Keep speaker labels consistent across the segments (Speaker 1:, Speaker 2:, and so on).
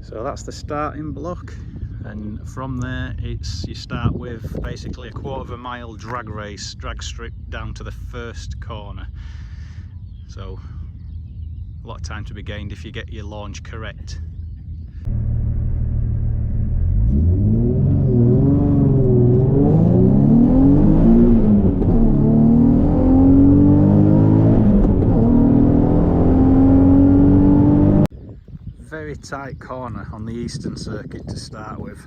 Speaker 1: So that's the starting block, and from there you start with basically a 1/4 mile drag strip down to the first corner. So a lot of time to be gained if you get your launch correct. Very tight corner on the eastern circuit to start with.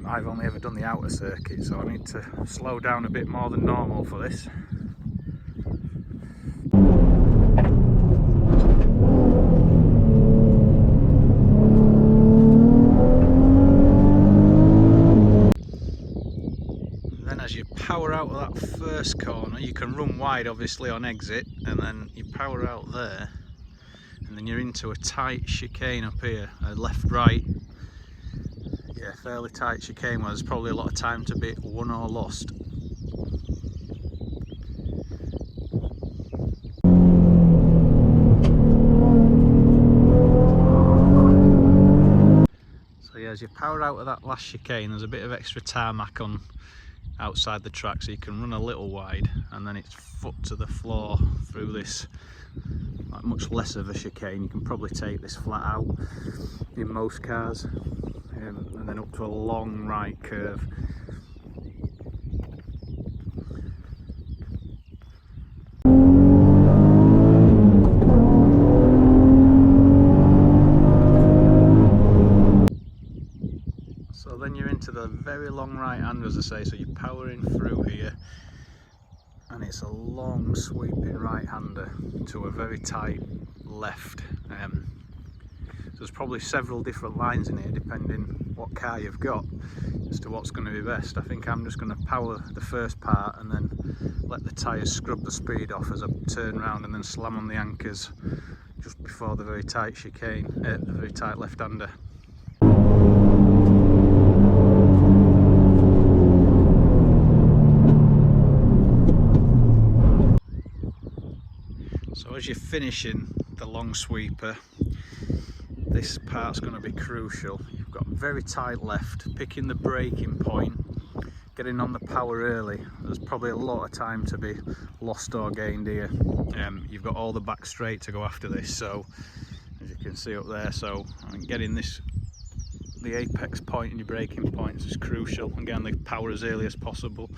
Speaker 1: I've only ever done the outer circuit, so I need to slow down a bit more than normal for this. Then as you power out of that first corner, you can run wide obviously on exit, and then you power out there, and then you're into a tight chicane up here, a left right, yeah, fairly tight chicane where there's probably a lot of time to be won or lost. So yeah, as you power out of that last chicane, there's a bit of extra tarmac on outside the track, so you can run a little wide, and then it's foot to the floor through this like much less of a chicane. You can probably take this flat out in most cars, and then up to a long right curve. So then you're into the very long right hand, as I say, so you're powering through here, and it's a long sweeping right hander to a very tight left. So there's probably several different lines in here depending what car you've got as to what's going to be best. I think I'm just going to power the first part and then let the tyres scrub the speed off as I turn round, and then slam on the anchors just before the very tight chicane, the very tight left hander. So as you're finishing the long sweeper, this part's going to be crucial. You've got very tight left, picking the braking point, getting on the power early. There's probably a lot of time to be lost or gained here. You've got all the back straight to go after this, so as you can see up there, so I mean, getting the apex point in your braking points is crucial, and getting the power as early as possible.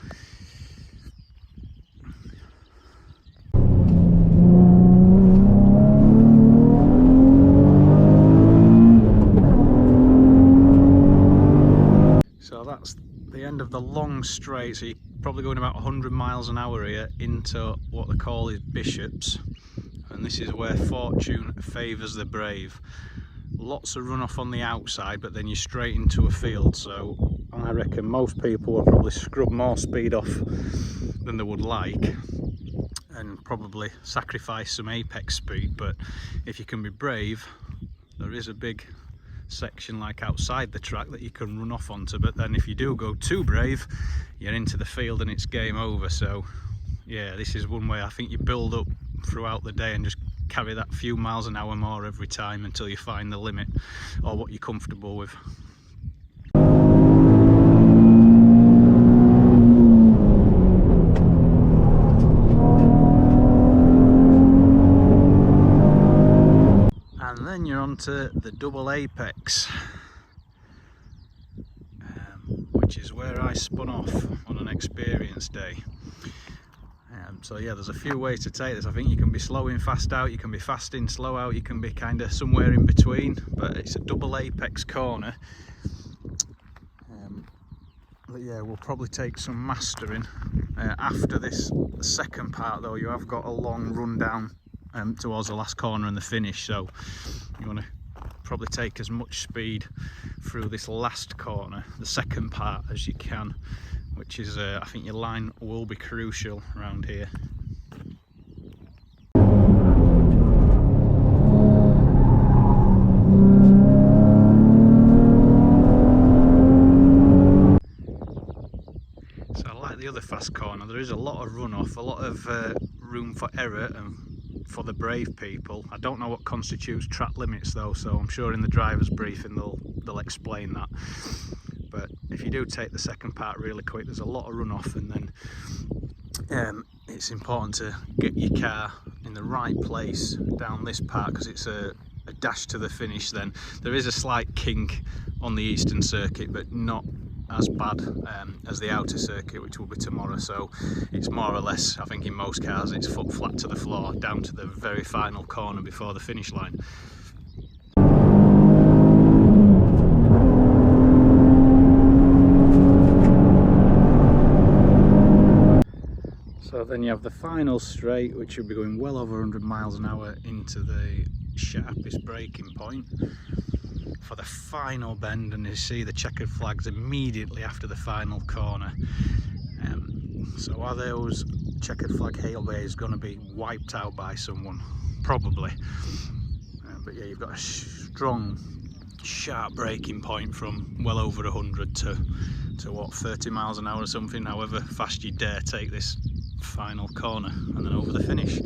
Speaker 1: So that's the end of the long straight, so you're probably going about 100 miles an hour here into what they call is Bishops, and this is where fortune favours the brave. Lots of runoff on the outside, but then you're straight into a field, so I reckon most people will probably scrub more speed off than they would like and probably sacrifice some apex speed. But if you can be brave, there is a big section like outside the track that you can run off onto, but then if you do go too brave, you're into the field and it's game over. So yeah, this is one way I think you build up throughout the day and just carry that few miles an hour more every time until you find the limit or what you're comfortable with. And then you're onto the double apex, which is where I spun off on an experience day. So yeah, there's a few ways to take this. I think you can be slow in, fast out, you can be fast in, slow out, you can be kind of somewhere in between, but it's a double apex corner. But yeah, we'll probably take some mastering after this. The second part though, you have got a long run down towards the last corner and the finish, so you want to probably take as much speed through this last corner, the second part, as you can, which is I think your line will be crucial around here. So like the other fast corner, there is a lot of runoff, a lot of room for error and for the brave people. I don't know what constitutes track limits though, so I'm sure in the driver's briefing they'll explain that. But if you do take the second part really quick, there's a lot of runoff, and then it's important to get your car in the right place down this part, because it's a dash to the finish. Then there is a slight kink on the eastern circuit, but not as bad as the outer circuit, which will be tomorrow. So it's more or less, I think in most cars, it's foot flat to the floor down to the very final corner before the finish line. So then you have the final straight, which should be going well over 100 miles an hour into the sharpest braking point for the final bend, and you see the checkered flags immediately after the final corner. So are those checkered flag hailbays going to be wiped out by someone? Probably. But yeah, you've got a strong, sharp braking point from well over 100 to what, 30 miles an hour or something, however fast you dare take this final corner, and then over the finish.